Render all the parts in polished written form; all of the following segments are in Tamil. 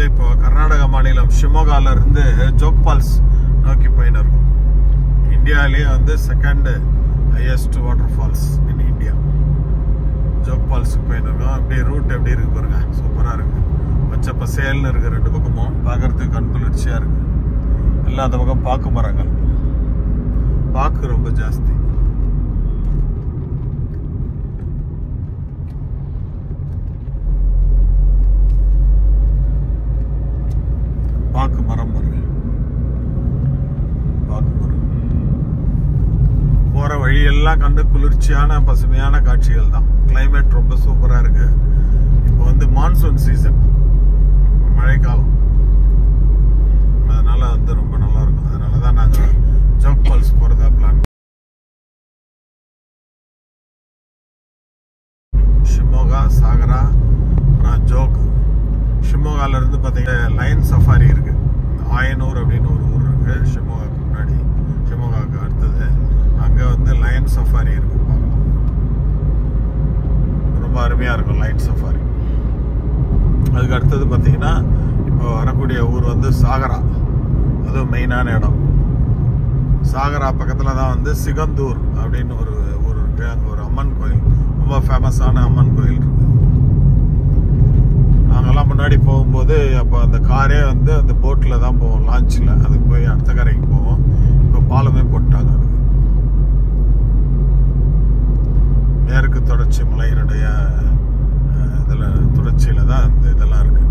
வந்து இப்போ கர்நாடகா மாநிலம் ஷிமோகால இருந்து ஜோக் ஃபால்ஸ் நோக்கி போயின்னு இருக்கும். இந்தியாவிலேயே வந்து second highest water falls in India. Jog ஃபால்ஸுக்கு போயின்னு இருக்கோம். அப்படியே ரூட் எப்படி இருக்கு பாருங்க, சூப்பராக இருக்கு. பச்சை பசேல்னு இருக்கு, ரெண்டு பக்கமும் பார்க்கறதுக்கு கண் குளிர்ச்சியா இருக்கு. எல்லாம் அந்த பக்கம் பாக்கு மரங்கள், பாக்கு ரொம்ப ஜாஸ்தி. பாக்கு மரம் பாருங்க, பாக்கு மரம். போற வழியெல்லாம் கண்டு குளிர்ச்சியான பசுமையான காட்சிகள் தான். கிளைமேட் ரொம்ப சூப்பரா இருக்கு. இப்போ வந்து மான்சூன் சீசன், மழைக்காலம், அதனால வந்து ரொம்ப நல்லா இருக்கும். அதனாலதான் நாங்க ஜோக் ஃபால்ஸ் போறதா பிளான். ஷிமோகா, சாகரா, ஜோக். ஷிமோகால இருந்து பாத்தீங்கன்னா லைன் சஃபாரி இருக்கு. ஆயனூர் அப்படின்னு ஒரு ஊர் இருக்கு ஷிமோகாக்கு முன்னாடி, ஷிமோகாக்கு அடுத்தது. அங்க வந்து லைன் சஃபாரி இருக்கு, பார்க்கலாம். ரொம்ப அருமையா இருக்கும் லைன் சஃபாரி. அதுக்கு அடுத்தது பாத்தீங்கன்னா இப்போ வரக்கூடிய ஊர் வந்து சாகரா. அதுவும் மெயினான இடம். சாகரா பக்கத்துல தான் வந்து சிகந்தூர் அப்படின்னு ஒரு ஊர் இருக்கு. அங்க ஒரு அம்மன் கோயில், ரொம்ப ஃபேமஸான அம்மன் கோயில் இருக்கு. நாங்கெல்லாம் முன்னாடி போகும்போது அப்போ அந்த காரே வந்து அந்த போட்ல தான் போவோம், லான்ச்சில். அதுக்கு போய் அடுத்த கரைக்கு போவோம். இப்போ பாலமே போட்டாங்க. அதுக்கு மேற்கு தொடர்ச்சி மலையினுடைய இதுல தொடர்ச்சியில தான் இந்த இதெல்லாம் இருக்கு.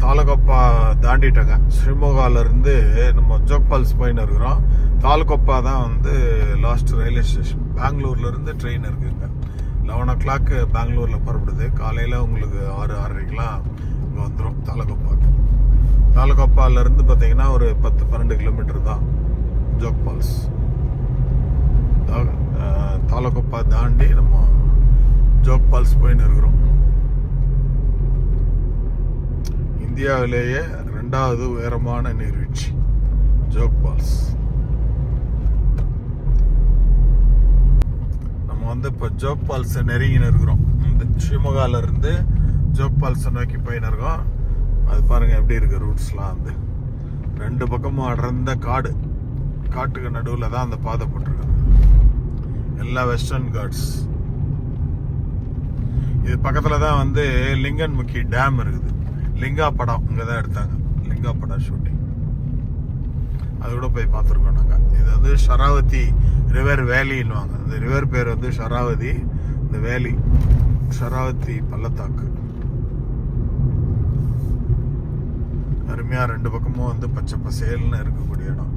தாலுகப்பா தாண்டிட்டங்க. ஷிமோகால இருந்து நம்ம ஜோக் ஃபால்ஸ் போயின்னு இருக்கிறோம். தாலுகப்பா தான் வந்து லாஸ்ட் ரயில்வே ஸ்டேஷன். பெங்களூர்ல இருந்து ட்ரெயின் இருக்குங்க. 11 o'clock பெங்களூர்ல புறப்படுது. காலையில உங்களுக்கு 6-6:30க்கெல்லாம் இங்க வந்துடும் தாலுகப்பாக்கு. தாலுகப்பால இருந்து பாத்தீங்கன்னா ஒரு 10-12 கிலோமீட்டர் தான் ஜோக் ஃபால்ஸ். தாலுகப்பா தாண்டி நம்ம ஜோக் ஃபால்ஸ் போயின்னு இருக்கிறோம். இந்தியாவிலேயே 2வது உயரமான நீர்வீழ்ச்சி ஜோக் ஃபால்ஸ். நம்ம வந்து இப்போ ஜோக் ஃபால்ஸ் நெருங்கின்னு இருக்கிறோம். இந்த ஷிமோகால இருந்து ஜோக் ஃபால்ஸ் நோக்கி போயின்னு இருக்கோம். அது பாருங்க எப்படி இருக்கு ரூட்ஸ்லாம். வந்து ரெண்டு பக்கமும் அடர்ந்த காடு, காட்டுக்கு நடுவில் தான் அந்த பாதை போட்டிருக்காங்க. எல்லா வெஸ்டர்ன் காட்ஸ். இது பக்கத்துல தான் வந்து லிங்கன்முக்கி டேம் இருக்குது. லிங்கா படம் இங்கதான் எடுத்தாங்க, லிங்கா படம் ஷூட்டிங். அது கூட போய் பார்த்துருக்கோம் நாங்க. இது வந்து ஷராவதி ரிவர் வேலின்னுவாங்க. இந்த ரிவர் பேர் வந்து ஷராவதி, இந்த வேலி ஷராவதி பள்ளத்தாக்கு. அருமையா ரெண்டு பக்கமும் வந்து பச்சை பசேல்னு இருக்கக்கூடிய இடம்.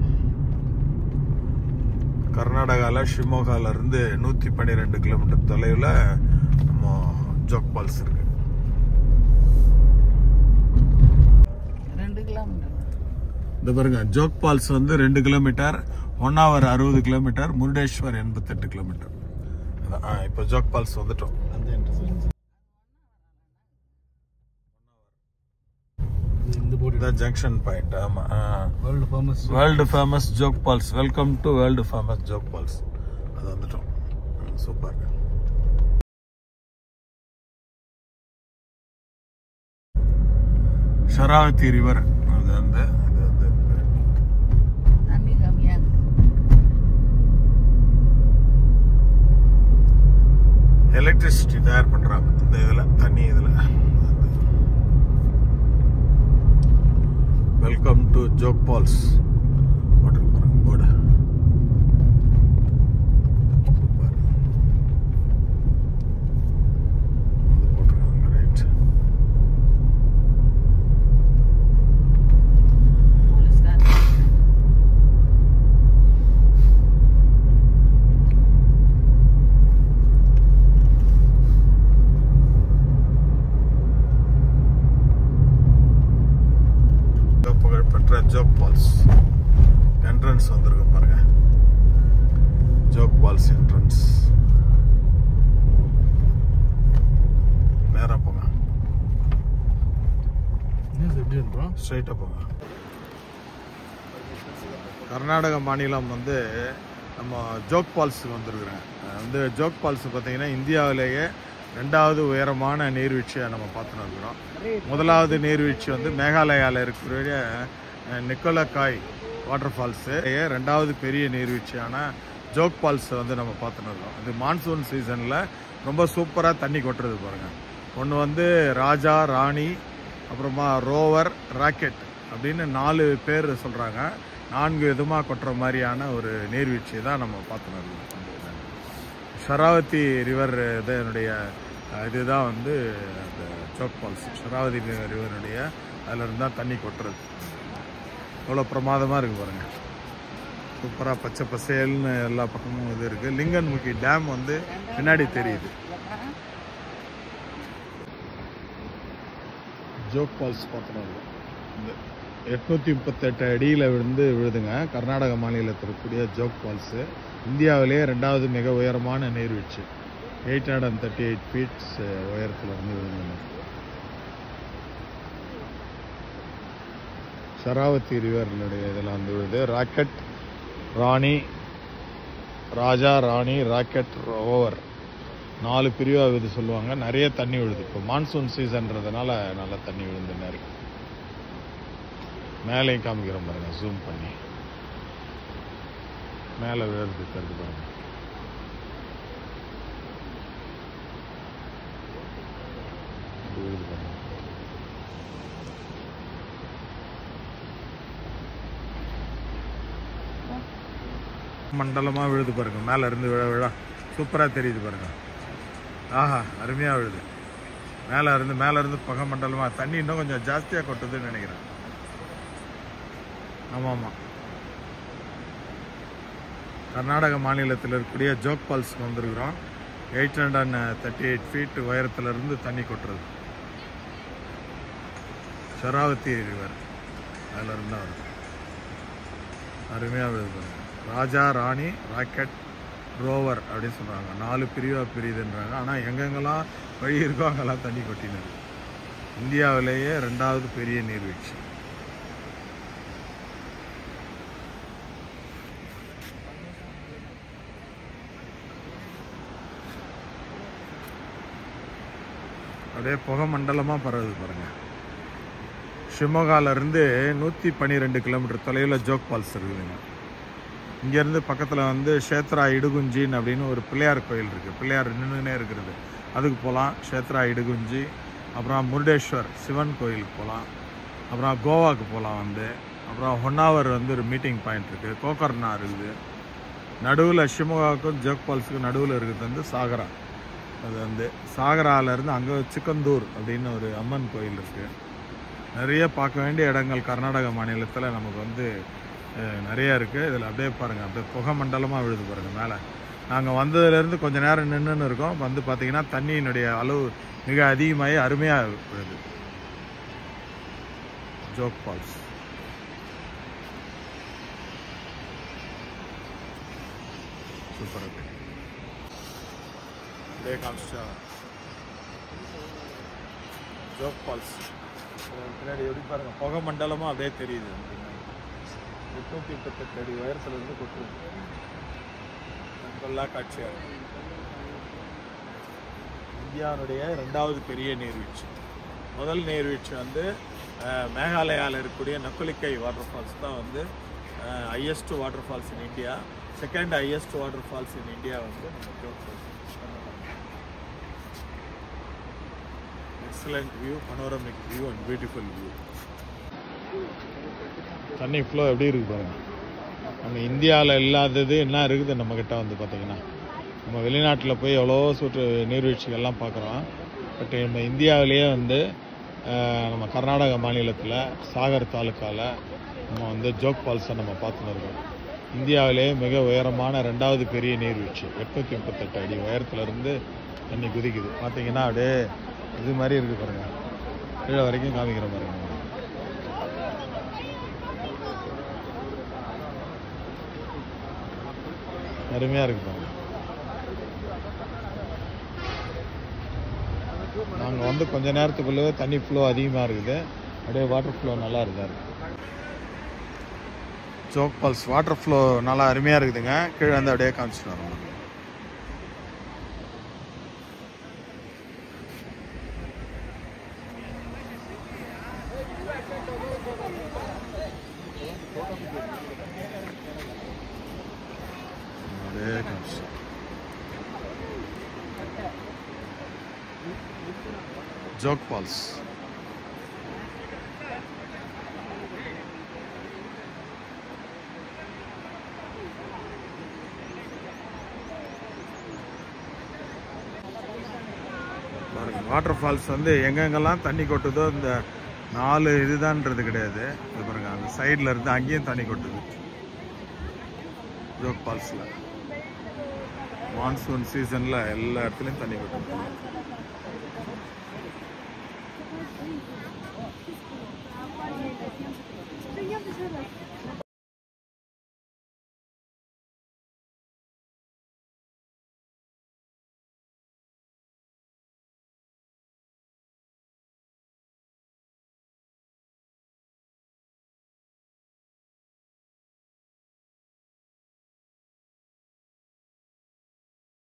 கர்நாடகால ஷிமோகால இருந்து 112 கிலோமீட்டர் தொலைவில் நம்ம ஜோக் ஃபால்ஸ் இருக்கு. இந்த பாருங்க ஜோக் ஃபால்ஸ் வந்து 2 kilometre, 1 hour 60 kilometre, Murudeshwar 88 kilometre. இப்போ ஜோக் ஃபால்ஸ் வந்துட்டோம். Junction point. ஆமா, world famous Jog falls. Welcome to world famous Jog falls. அது வந்துட்டோம். சூப்பர். ஷராவதி ரிவர். அது வந்து எலக்ட்ரிசிட்டி தயார் பண்றாங்க இந்த இதுல, தண்ணி இதுல. Welcome to Jog falls. Board போட்டிருக்காங்க. ரைட். ஜோக் ஃபால்ஸ் என்ட்ரன்ஸ் வந்திருக்கு பாருங்க. Jog falls entrance. ஆன் ப்ரோ, ஸ்ட்ரைட்டா போங்க. கர்நாடக மாநிலம் வந்து நம்ம ஜோக் ஃபால்ஸுக்கு வந்துருக்குறேன். வந்து ஜோக் ஃபால்ஸ் பார்த்தீங்கன்னா இந்தியாவிலேயே 2வது உயரமான நீர்வீழ்ச்சியை நம்ம பார்த்துன்னு இருக்கிறோம். முதலாவது நீர்வீழ்ச்சி வந்து மேகாலயாவில் இருக்கக்கூடிய நிக்கோலக்காய் வாட்டர் ஃபால்ஸு. 2வது பெரிய நீர்வீழ்ச்சியான ஜோக் ஃபால்ஸை வந்து நம்ம பார்த்துன்னு இருக்கோம். இது மான்சூன் சீசனில் ரொம்ப சூப்பராக தண்ணி கொட்டுறது பாருங்கள். ஒன்று வந்து ராஜா, ராணி, அப்புறமா ரோவர், ராக்கெட் அப்படின்னு 4 பேர் சொல்கிறாங்க. 4 விதமாக கொட்டுற மாதிரியான ஒரு நீர்வீழ்ச்சி தான் நம்ம பார்த்துன்னு இருக்கோம். ஷராவதி ரிவர் இதனுடைய இதுதான் வந்து அந்த ஜோக் ஃபால்ஸ். ஷராவதி ரிவருடைய அதில் இருந்தால் தண்ணி கொட்டுறது. அவ்வளோ பிரமாதமாக இருக்குது பாருங்கள். சூப்பராக பச்சை பசேல்னு எல்லா பக்கமும் இது இருக்குது. லிங்கன்முகி டேம் வந்து பின்னாடி தெரியுது. ஜோக் ஃபால்ஸ் பார்த்தோம். இந்த 838 அடியில் விழுதுங்க. கர்நாடக மாநிலத்தில் இருக்கக்கூடிய ஜோக் ஃபால்ஸு இந்தியாவிலேயே 2வது மிக உயரமான நீர்வீழ்ச்சி. 838 ஃபீட்ஸ் உயரத்தில் வந்து விழுதுங்க. ஷராவதி ரிவர்னுடைய இதில் வந்து விழுது. ராக்கெட், ராணி, ராஜா, ராணி, ராக்கெட், ரோவர் 4 பிரிவாக இது சொல்லுவாங்க. நிறைய தண்ணி விழுது. இப்போ மான்சூன் சீசன்றதுனால நல்லா தண்ணி விழுந்துன்னு இருக்கு. மேலேயும் காமிக்கிறோம் பாருங்க, ஜூம் பண்ணி. மேலே விழுது தருது பாருங்க. விழுது பாருங்க. மண்டலமாக விழுது பாருங்க. மேலே இருந்து விழ விழா சூப்பராக தெரியுது பாருங்க. ஆஹா, அருமையாக விழுது. மேலே இருந்து பக மண்டலமாக தண்ணி இன்னும் கொஞ்சம் ஜாஸ்தியாக கொட்டுதுன்னு நினைக்கிறேன். ஆமாம், கர்நாடக மாநிலத்தில் இருக்கக்கூடிய ஜோக் ஃபால்ஸ்க்கு வந்திருக்கிறோம். 838 ஃபீட் உயரத்திலிருந்து தண்ணி கொட்டுறது. ஷராவதி ரிவர் அதில் இருந்தால் வருது. அருமையாக விழுது. ராஜா, ராணி, ராக்கெட், ரோவர் அப்படின்னு சொல்கிறாங்க. 4 பிரிவாக பிரியுதுன்றாங்க. ஆனால் எங்கெங்கெல்லாம் வழி இருக்கோ அங்கெல்லாம் தண்ணி கொட்டினது. இந்தியாவிலேயே 2வது பெரிய நீர்வீழ்ச்சி. அப்படியே புகை மண்டலமாக பரவுது பாருங்கள். ஷிமோகாவிலேருந்து 112 கிலோமீட்டர் தொலைவில் ஜோக் ஃபால்ஸ் இருக்குதுங்க. இங்கேருந்து பக்கத்தில் வந்து க்ஷேத்ரா இடுகுஞ்சின்னு அப்படின்னு ஒரு பிள்ளையார் கோயில் இருக்குது. பிள்ளையார் நின்றுனே இருக்கிறது. அதுக்கு போகலாம். க்ஷேத்ரா இடுகுஞ்சி. அப்புறம் முருடேஸ்வர் சிவன் கோயிலுக்கு போகலாம். அப்புறம் கோவாவுக்கு போகலாம் வந்து. அப்புறம் ஹொன்னாவர் வந்து ஒரு மீட்டிங் பாயிண்ட் இருக்குது. கோகர்னா இருக்குது. நடுவில் ஷிமோகாவுக்கும் ஜோக் ஃபால்ஸுக்கும் நடுவில் இருக்கிறது வந்து சாகரா. அது வந்து சாகராவிலேருந்து அங்கே சிக்கந்தூர் அப்படின்னு ஒரு அம்மன் கோயில் இருக்குது. நிறைய பார்க்க வேண்டிய இடங்கள் கர்நாடக மாநிலத்தில் நமக்கு வந்து நிறையா இருக்குது. இதில் அப்படியே பாருங்கள், அப்படியே புகை மண்டலமாக விழுது பாருங்கள். மேலே நாங்கள் வந்ததுலேருந்து கொஞ்சம் நேரம் நின்றுன்னு இருக்கோம். வந்து பார்த்திங்கன்னா தண்ணியினுடைய அளவு மிக அதிகமாகி அருமையாக விழுது. ஜோக் ஃபால்ஸ் சூப்பராக இருக்கு. ஜோக் ஃபால்ஸ் பின்னாடி எப்படி பாருங்க, புகை மண்டலமாக அப்படியே தெரியுது. 838 அடி உயரத்துலேருந்து கொட்டுது. நல்லா காட்சியாக இருக்கு. இந்தியாவுடைய 2வது பெரிய நீர்வீழ்ச்சி. முதல் நீர்வீழ்ச்சி வந்து மேகாலயாவில் இருக்கக்கூடிய நக்குலிக்கை வாட்டர் ஃபால்ஸ் தான் வந்து highest water falls in India. Second highest water falls in India வந்து நம்ம Jog falls. Excellent view, panoramic view and beautiful view. தண்ணி ஃப்ளோ எப்படி இருக்குது பாருங்கள். நம்ம இந்தியாவில் இல்லாதது என்ன இருக்குது நம்மக்கிட்ட வந்து பார்த்திங்கன்னா. நம்ம வெளிநாட்டில் போய் எவ்வளோ நீர்வீழ்ச்சிகள்லாம் பார்க்குறோம். பட் நம்ம இந்தியாவிலேயே வந்து நம்ம கர்நாடக மாநிலத்தில் சாகர் தாலுக்காவில் நம்ம வந்து ஜோக் ஃபால்ஸை நம்ம பார்த்துன்னு இருக்கோம். இந்தியாவிலேயே மிக உயரமான 2வது பெரிய நீர்வீழ்ச்சி. 838 அடி உயரத்துலேருந்து தண்ணி குதிக்குது. பார்த்தீங்கன்னா அப்படியே இது மாதிரி இருக்குது பாருங்கள். கீழே வரைக்கும் காமிக்கிற பாருங்க. அருமையாக இருக்குது பாருங்க. நாங்கள் வந்து கொஞ்ச நேரத்துக்குள்ளே தண்ணி ஃப்ளோ அதிகமாக இருக்குது. அப்படியே வாட்டர் ஃப்ளோ நல்லா இருக்காரு. ஜோக் ஃபால்ஸ் வாட்டர் ஃப்ளோ நல்லா அருமையாக இருக்குதுங்க. கீழே வந்து அப்படியே காமிச்சிட்டு வரோம். அப்படியே காமிச்சு ஜோக் ஃபால்ஸ். வாட்டர் ஃபால்ஸ் வந்து எங்கெங்கெல்லாம் தண்ணி கொட்டுதோ இந்த 4 இதுதான்றது கிடையாது. பாருங்க அந்த சைடில் இருந்து அங்கேயும் தண்ணி கொட்டுது. ஜோக் ஃபால்ஸில் மான்சூன் சீசனில் எல்லா இடத்துலையும் தண்ணி கொட்டுது.